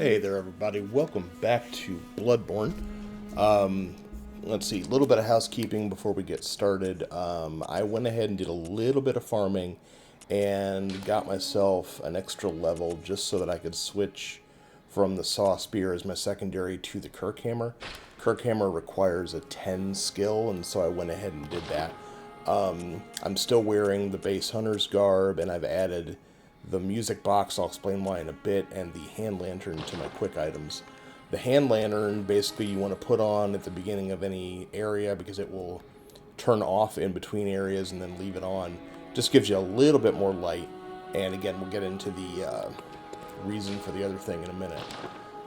Hey there everybody, welcome back to Bloodborne. Let's see, a little bit of housekeeping before we get started. I went ahead and did a little bit of farming and got myself an extra level just so that I could switch from the saw spear as my secondary to the Kirk hammer. Kirk hammer requires a 10 skill, and so I went ahead and did that. I'm still wearing the base hunter's garb, and I've added the music box, I'll explain why in a bit, and the hand lantern to my quick items. The hand lantern, basically you want to put on at the beginning of any area because it will turn off in between areas and then leave it on. Just gives you a little bit more light, and again, we'll get into the reason for the other thing in a minute.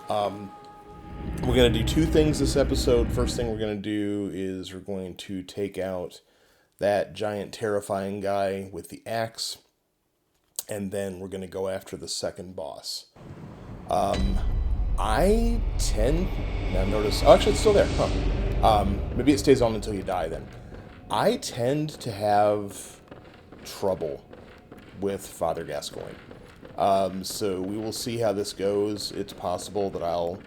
We're going to do two things this episode. First thing we're going to do is we're going to take out that giant terrifying guy with the axe, and then we're going to go after the second boss. I tend... Now notice... Oh, actually, it's still there. Huh. Maybe it stays on until you die then. I tend to have trouble with Father Gascoigne. So we will see how this goes. It's possible that I'll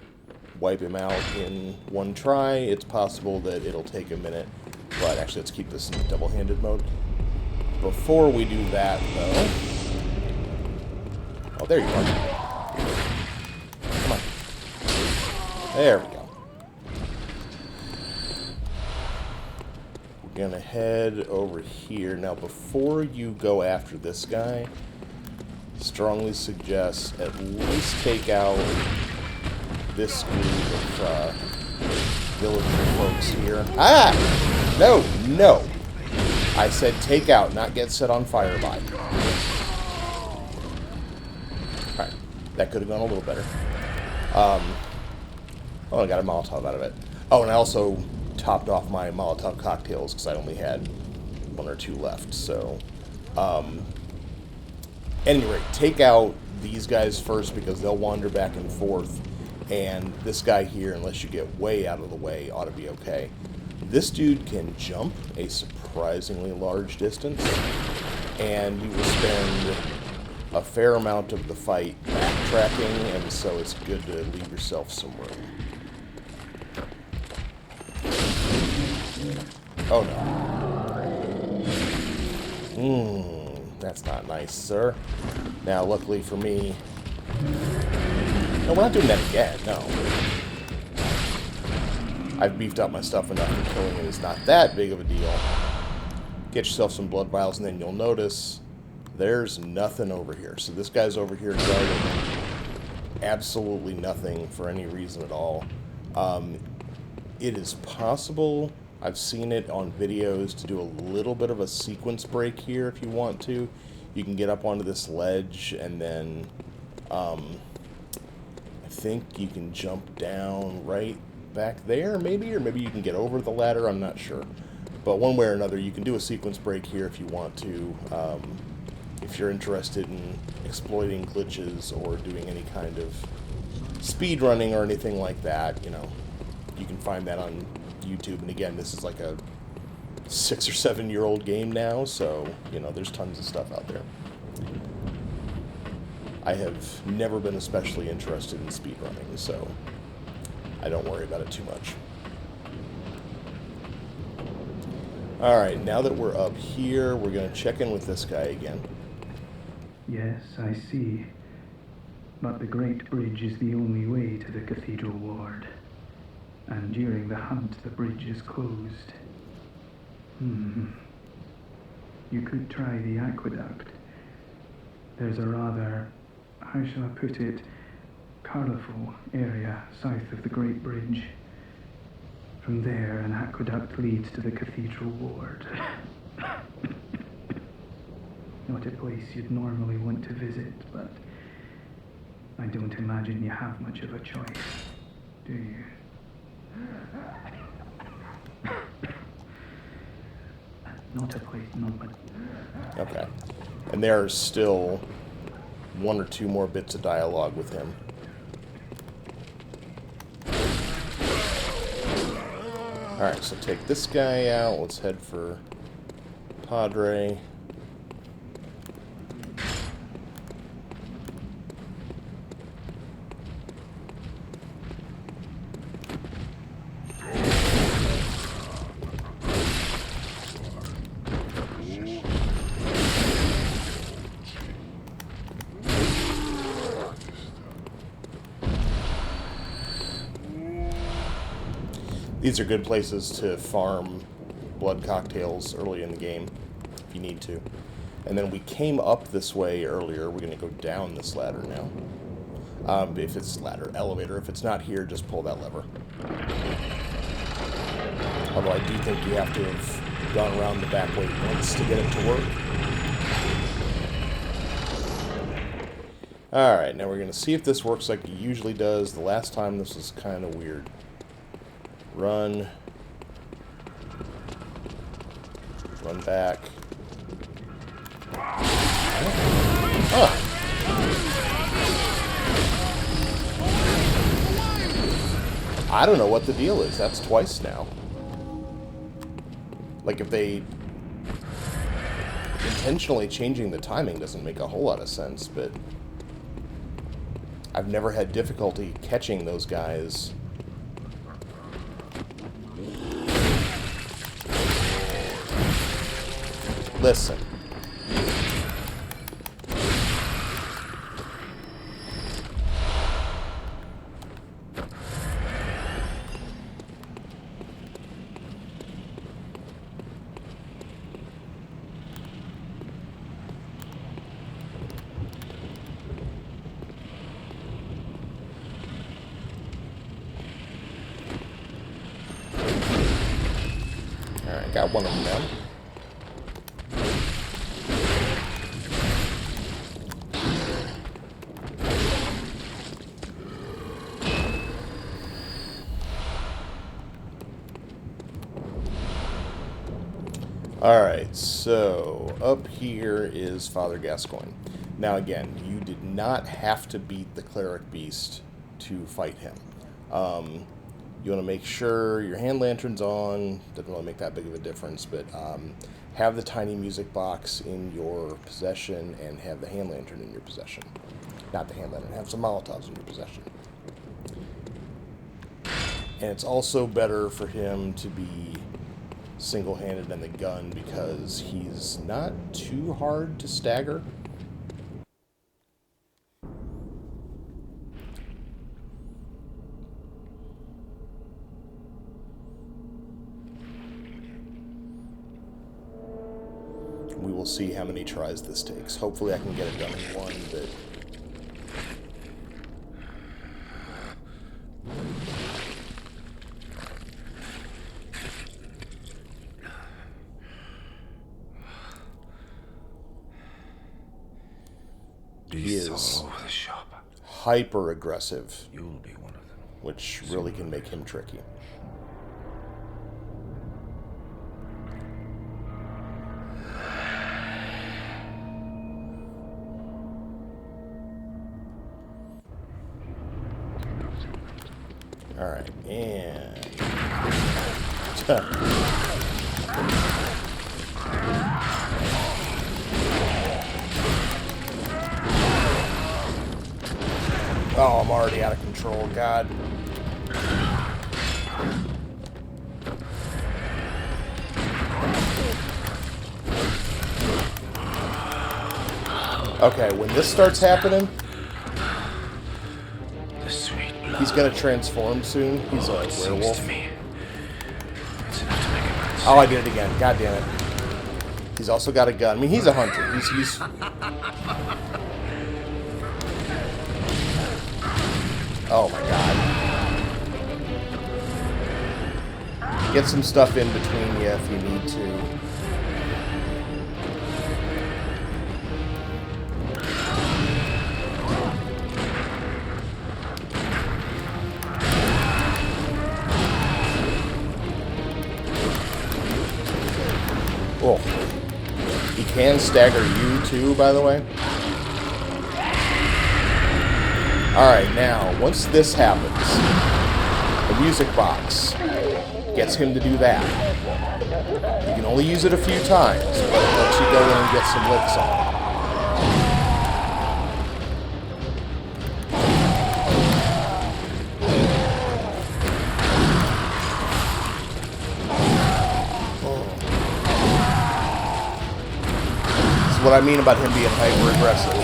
wipe him out in one try. It's possible that it'll take a minute. But actually, let's keep this in double-handed mode. Before we do that, though... Oh, there you are. Come on. There we go. We're gonna head over here. Now, before you go after this guy, strongly suggest at least take out this group of villager folks here. Ah! No, no! I said take out, not get set on fire by. Alright, that could have gone a little better. Oh, I got a Molotov out of it. Oh, and I also topped off my Molotov cocktails because I only had one or two left. So, at any rate, take out these guys first because they'll wander back and forth. And this guy here, unless you get way out of the way, ought to be okay. This dude can jump a surprisingly large distance, and you will spend a fair amount of the fight backtracking, and so it's good to leave yourself some room. Oh no. That's not nice, sir. Now, luckily for me... No, we're not doing that again, no. I've beefed up my stuff enough and killing it is not that big of a deal. Get yourself some blood vials, and then you'll notice there's nothing over here. So this guy's over here guarding absolutely nothing for any reason at all. It is possible, I've seen it on videos, to do a little bit of a sequence break here if you want to. You can get up onto this ledge, and then I think you can jump down right back there, maybe, or maybe you can get over the ladder, I'm not sure. But one way or another, you can do a sequence break here if you want to, if you're interested in exploiting glitches or doing any kind of speed running or anything like that. You know, you can find that on YouTube. And again, this is like a 6 or 7 year old game now, so, you know, there's tons of stuff out there. I have never been especially interested in speed running, so I don't worry about it too much. Alright, now that we're up here, we're going to check in with this guy again. Yes, I see. But the Great Bridge is the only way to the Cathedral Ward. And during the hunt, the bridge is closed. You could try the aqueduct. There's a rather, how shall I put it, colourful area south of the Great Bridge. From there, an aqueduct leads to the Cathedral Ward. Not a place you'd normally want to visit, but I don't imagine you have much of a choice, do you? Not a place, no, but... Okay. And there's still one or two more bits of dialogue with him. Alright, so take this guy out. Let's head for Padre. These are good places to farm blood cocktails early in the game, if you need to. And then we came up this way earlier. We're going to go down this ladder now. If it's ladder, elevator. If it's not here, just pull that lever. Although I do think you have to have gone around the back way once to get it to work. Alright, now we're going to see if this works like it usually does. The last time this was kind of weird. Run. Run back. Oh. I don't know what the deal is. That's twice now. Like, if they... intentionally changing the timing doesn't make a whole lot of sense, but... I've never had difficulty catching those guys. Listen. Alright, got one of them down. Alright, so up here is Father Gascoigne. Now again, you did not have to beat the cleric beast to fight him. You want to make sure your hand lantern's on. Doesn't really make that big of a difference, but have the tiny music box in your possession and have the hand lantern in your possession. Not the hand lantern, have some Molotovs in your possession. And it's also better for him to be single-handed in the gun because he's not too hard to stagger. We will see how many tries this takes. Hopefully I can get it done in one, but... he is hyper aggressive, You'll be one of them. which really can make him tricky. All right, and oh, I'm already out of control, God. Okay, when this starts happening, he's gonna transform soon. He's a werewolf. Oh, I did it again. God damn it. He's also got a gun. I mean, he's a hunter. He's oh my God. Get some stuff in between you if you need to. Oh. He can stagger you too, by the way. Alright, now, once this happens, the music box gets him to do that. You can only use it a few times, but it lets you go in and get some licks on. This is what I mean about him being hyper-aggressive.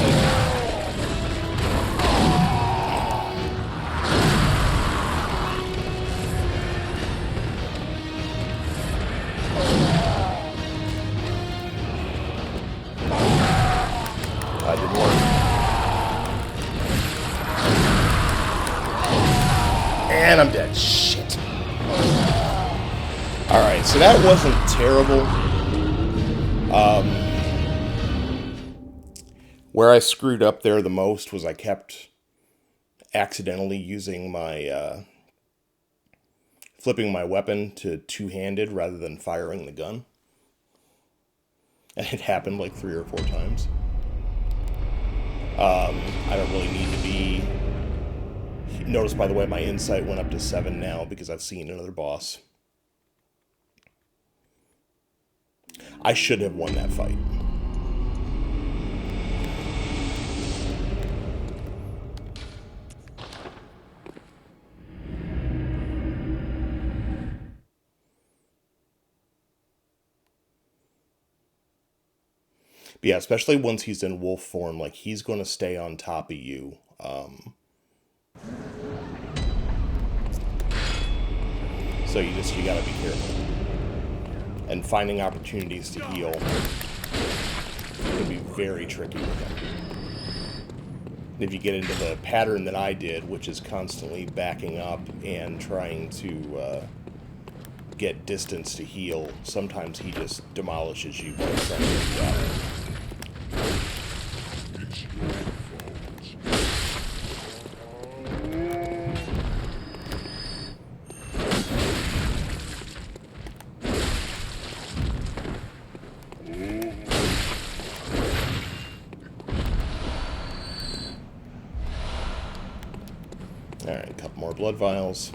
And I'm dead. Shit. Alright, so that wasn't terrible. Where I screwed up there the most was I kept accidentally using my, flipping my weapon to two-handed rather than firing the gun. And it happened like 3 or 4 times. I don't really need to be... Notice, by the way, my insight went up to 7 now because I've seen another boss. I should have won that fight. But yeah, especially once he's in wolf form, like, he's going to stay on top of you. So you gotta be careful. And finding opportunities to heal can be very tricky with him. If you get into the pattern that I did, which is constantly backing up and trying to get distance to heal, sometimes he just demolishes you by trying to get you out. Alright, a couple more blood vials.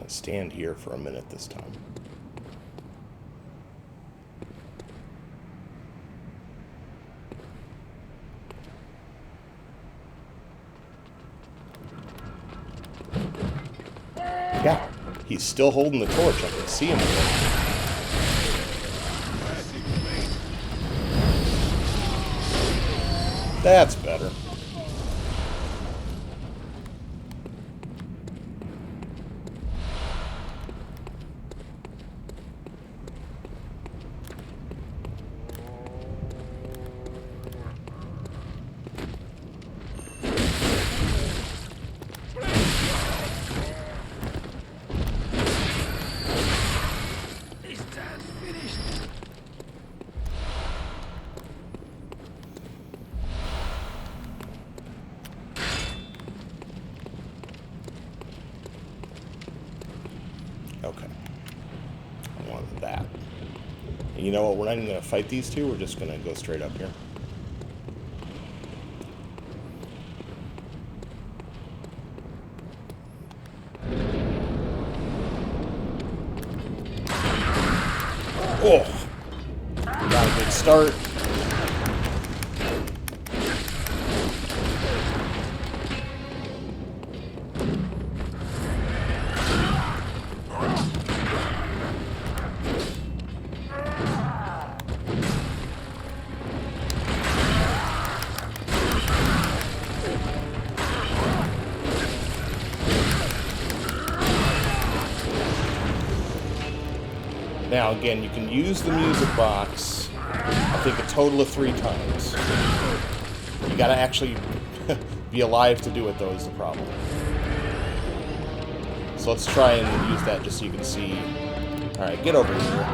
Stand here for a minute this time. Yeah, he's still holding the torch. I can see him again. That's better. Okay. I wanted that. And you know what? We're not even going to fight these two. We're just going to go straight up here. Oh! Got a good start. Now, again, you can use the music box, I think, a total of 3 times. You gotta actually be alive to do it, though, is the problem. So let's try and use that just so you can see. Alright, get over here.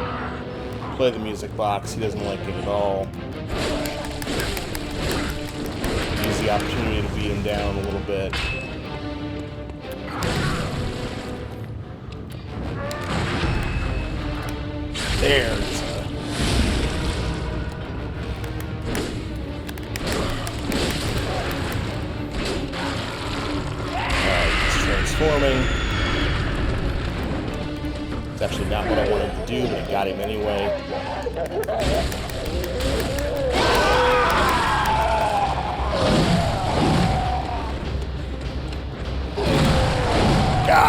Play the music box. He doesn't like it at all. Use the opportunity to beat him down a little bit. There's he's transforming. It's actually not what I wanted to do, but I got him anyway.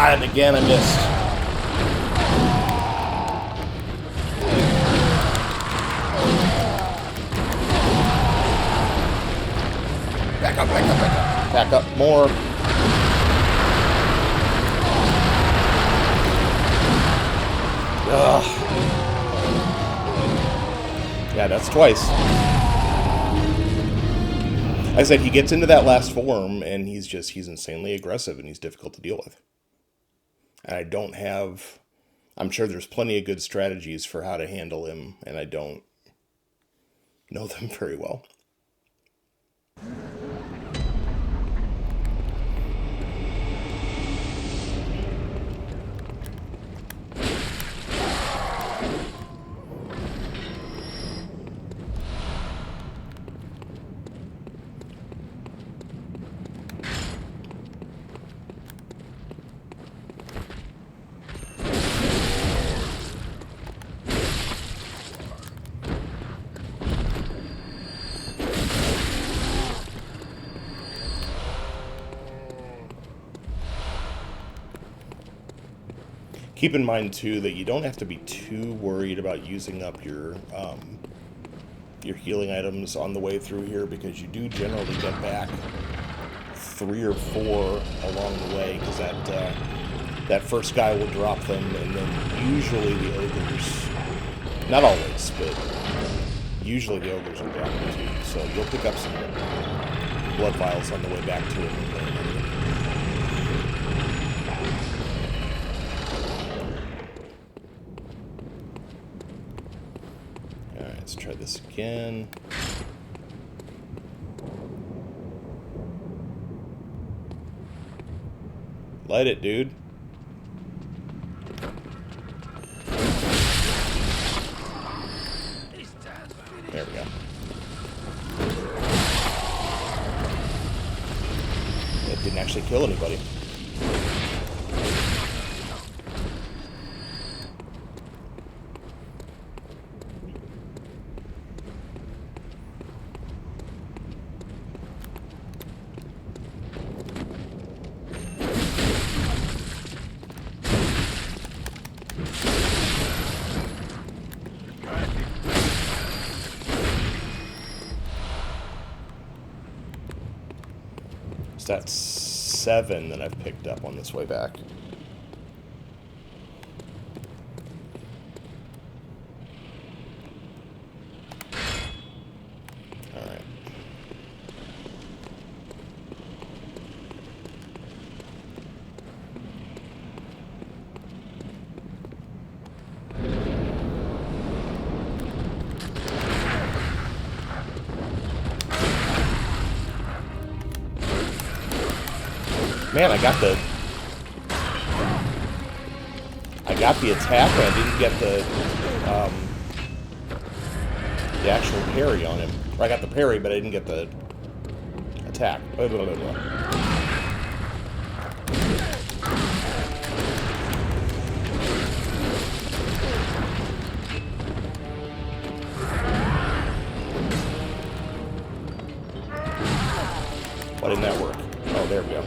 Ah, and again I missed. Back up, back up, back up. Back up more. Ugh. Yeah, that's twice. Like I said, he gets into that last form, and he's insanely aggressive, and he's difficult to deal with. And I don't have... I'm sure there's plenty of good strategies for how to handle him, and I don't know them very well. Keep in mind, too, that you don't have to be too worried about using up your healing items on the way through here, because you do generally get back 3 or 4 along the way, because that first guy will drop them, and then usually the ogres, not always, but usually the ogres will drop them too, so you'll pick up some blood vials on the way back to it. Let's try this again. Light it, dude. There we go. It didn't actually kill anybody. That's 7 that I've picked up on this way back. All right. Man, I got the attack, but I didn't get the actual parry on him. Or I got the parry, but I didn't get the attack. Blah, blah, blah, blah. Why didn't that work? Oh, there we go.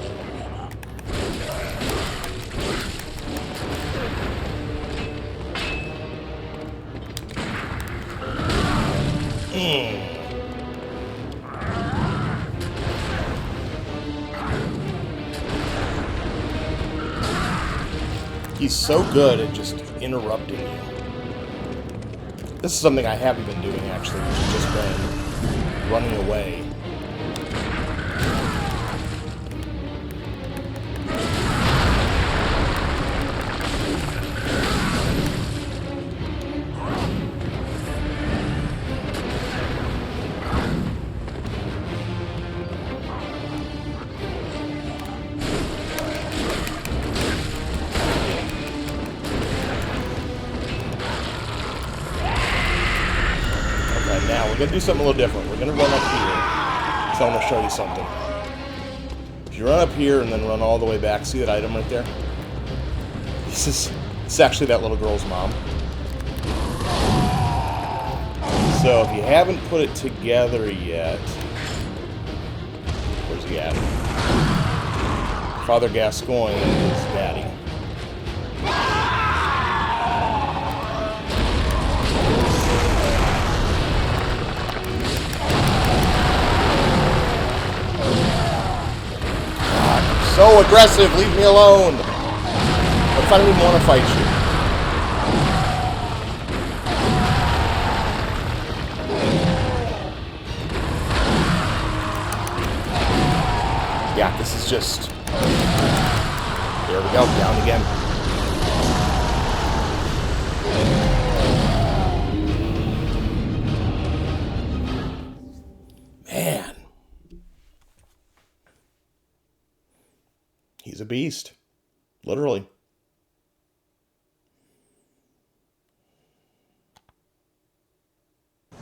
He's so good at just interrupting you. This is something I haven't been doing, actually, which has just been running away. Now, we're going to do something a little different. We're going to run up here. So I'm going to show you something. If you run up here and then run all the way back, see that item right there? This is actually that little girl's mom. So if you haven't put it together yet... Where's he at? Father Gascoigne is Daddy. so aggressive. Leave me alone. What if I don't even want to fight you? Yeah, this is just... There we go. Down again. Man. He's a beast. Literally. Are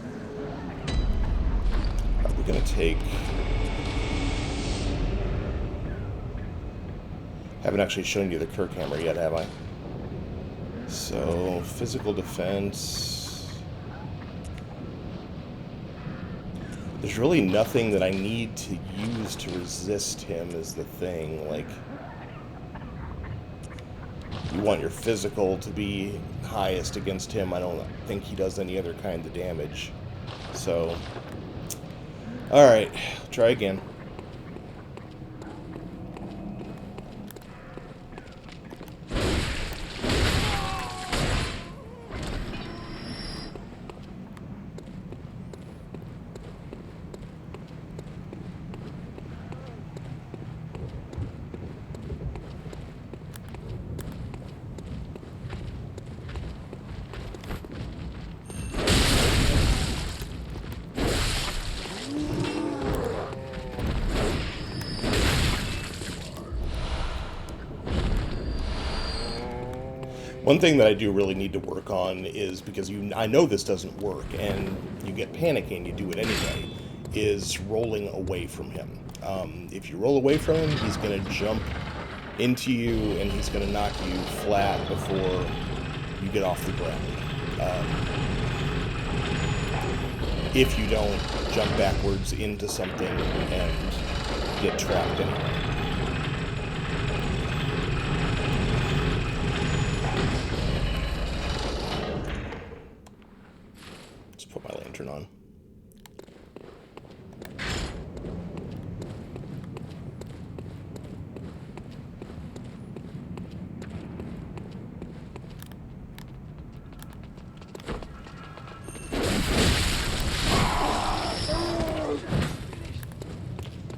we going to take... Haven't actually shown you the Kirk hammer yet, have I? So, physical defense... There's really nothing that I need to use to resist him is the thing. Like, you want your physical to be highest against him. I don't think he does any other kind of damage. So, alright, try again. One thing that I do really need to work on is, because I know this doesn't work, and you get panicky and you do it anyway, is rolling away from him. If you roll away from him, he's going to jump into you, and he's going to knock you flat before you get off the ground. If you don't jump backwards into something and get trapped anyway. Put my lantern on.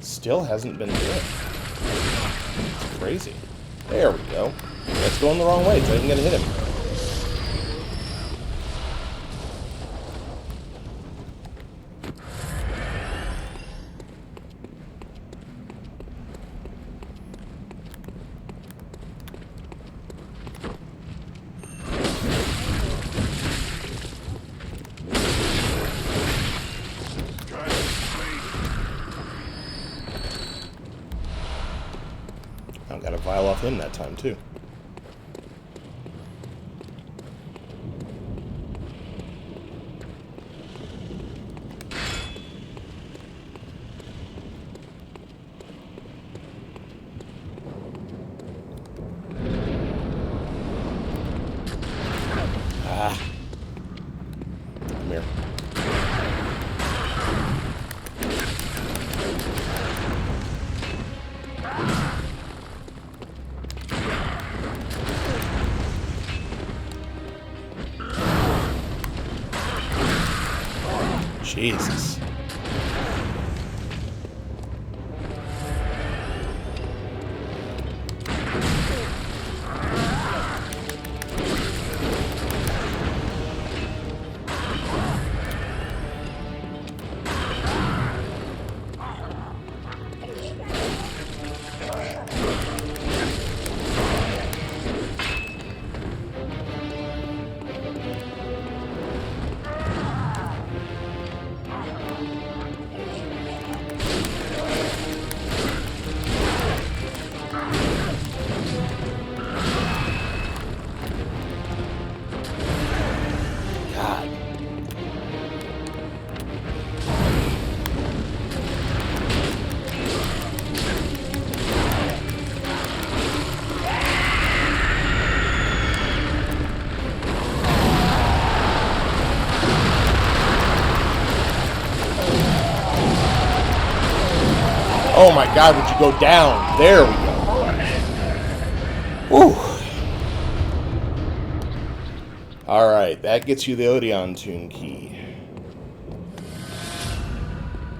Still hasn't been good. It's crazy. There we go. It's going the wrong way. It's not even gonna hit him. I got a vial off him that time, too. Ah. Come here. Jesus. Oh my God, would you go down? There we go. Whew. Alright, that gets you the Odeon tune key.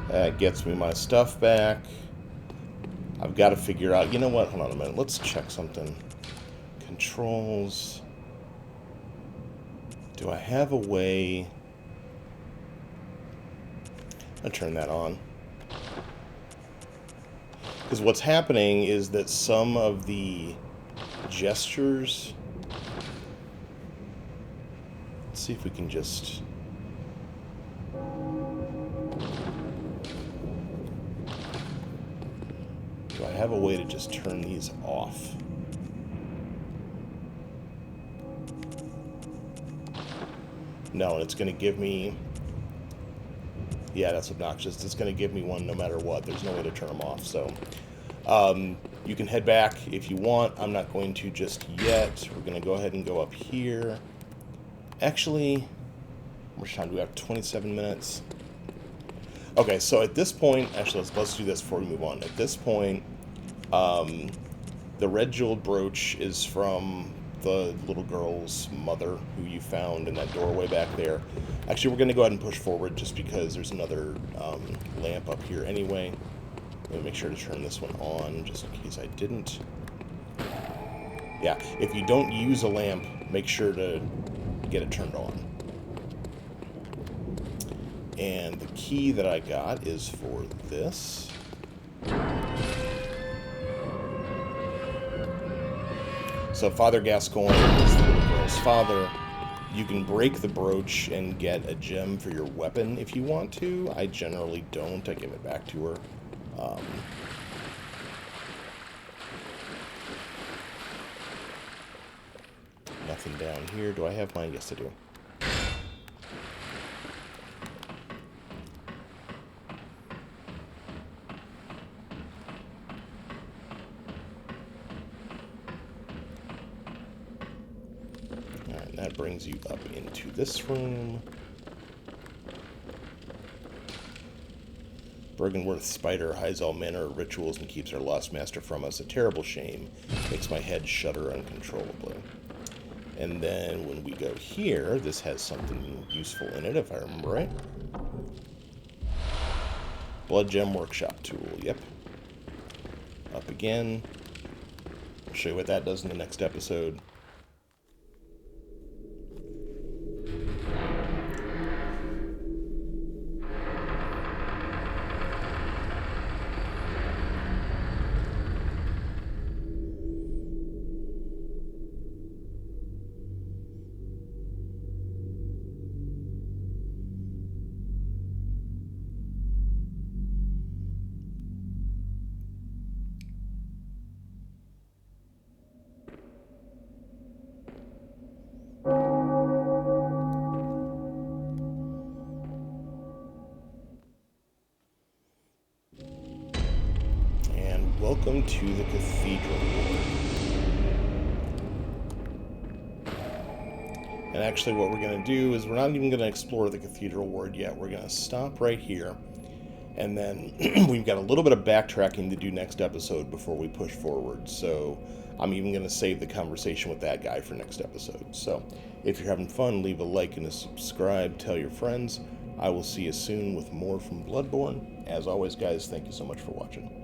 That gets me my stuff back. I've got to figure out... You know what? Hold on a minute. Let's check something. Controls. Do I have a way... I'll turn that on. Because what's happening is that some of the gestures... Let's see if we can just... Do I have a way to just turn these off? No, it's going to give me... Yeah, that's obnoxious. It's going to give me one no matter what. There's no way to turn them off, so... you can head back if you want. I'm not going to just yet. We're going to go ahead and go up here. Actually, how much time do we have? 27 minutes. Okay, so at this point... Actually, let's do this before we move on. At this point, the red jeweled brooch is from the little girl's mother who you found in that doorway back there. Actually, we're going to go ahead and push forward just because there's another lamp up here anyway. Let me make sure to turn this one on just in case I didn't. Yeah, if you don't use a lamp, make sure to get it turned on. And the key that I got is for this. So Father Gascoigne is the little girl's father. You can break the brooch and get a gem for your weapon if you want to. I generally don't. I give it back to her. Nothing down here. Do I have mine? Yes, I do. Alright, that brings you up into this room. Bergenworth's spider hides all manner of rituals and keeps our lost master from us. A terrible shame. Makes my head shudder uncontrollably. And then when we go here, this has something useful in it, if I remember right. Blood Gem Workshop Tool, yep. Up again. I'll show you what that does in the next episode. Welcome to the Cathedral Ward. And actually what we're going to do is we're not even going to explore the Cathedral Ward yet. We're going to stop right here. And then we've got a little bit of backtracking to do next episode before we push forward. So I'm even going to save the conversation with that guy for next episode. So if you're having fun, leave a like and a subscribe. Tell your friends. I will see you soon with more from Bloodborne. As always, guys, thank you so much for watching.